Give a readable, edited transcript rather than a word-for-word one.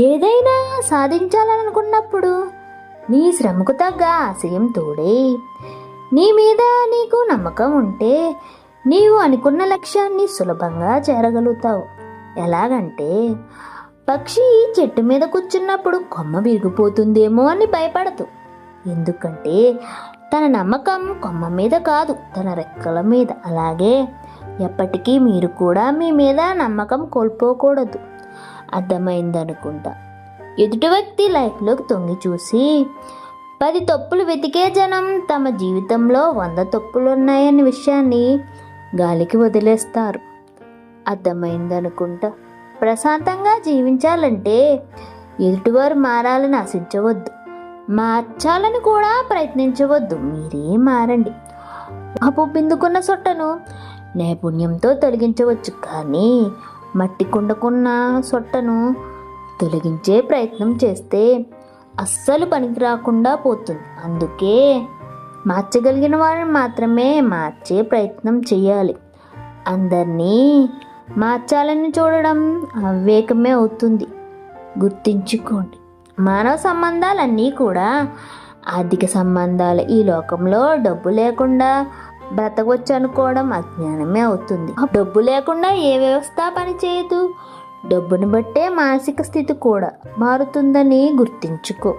ఏదైనా సాధించాలనుకున్నప్పుడు నీ శ్రమకు తగ్గ ఆశయం తోడే. నీ మీద నీకు నమ్మకం ఉంటే నీవు అనుకున్న లక్ష్యాన్ని సులభంగా చేరగలుగుతావు. ఎలాగంటే పక్షి చెట్టు మీద కూర్చున్నప్పుడు కొమ్మ విరిగిపోతుందేమో అని భయపడదు. ఎందుకంటే తన నమ్మకం కొమ్మ మీద కాదు, తన రెక్కల మీద. అలాగే ఎప్పటికీ మీరు కూడా మీ మీద నమ్మకం కోల్పోకూడదు. అర్థమైందనుకుంటా. ఎదుటి వ్యక్తి లైఫ్లోకి తొంగి చూసి 10 తప్పులు వెతికే జనం తమ జీవితంలో 100 తప్పులు ఉన్నాయనే విషయాన్ని గాలికి వదిలేస్తారు. అర్థమైందనుకుంటా. ప్రశాంతంగా జీవించాలంటే ఎదుటివారు మారాలని ఆశించవద్దు, మార్చాలని కూడా ప్రయత్నించవద్దు. మీరే మారండి. అప్పు పిందుకున్న సొట్టను నైపుణ్యంతో తొలగించవచ్చు, కానీ మట్టి కుండకున్న సొట్టను తొలగించే ప్రయత్నం చేస్తే అస్సలు పనికి రాకుండా పోతుంది. అందుకే మార్చగలిగిన వారిని మాత్రమే మార్చే ప్రయత్నం చేయాలి. అందరినీ మార్చాలని చూడడం అవివేకమే అవుతుంది. గుర్తుంచుకోండి, మానవ సంబంధాలన్నీ కూడా ఆర్థిక సంబంధాలు. ఈ లోకంలో డబ్బు లేకుండా బ్రతకొచ్చు అనుకోవడం అజ్ఞానమే అవుతుంది. డబ్బు లేకుండా ఏ వ్యవస్థ పనిచేయదు. డబ్బును బట్టే మానసిక స్థితి కూడా మారుతుందని గుర్తుంచుకో.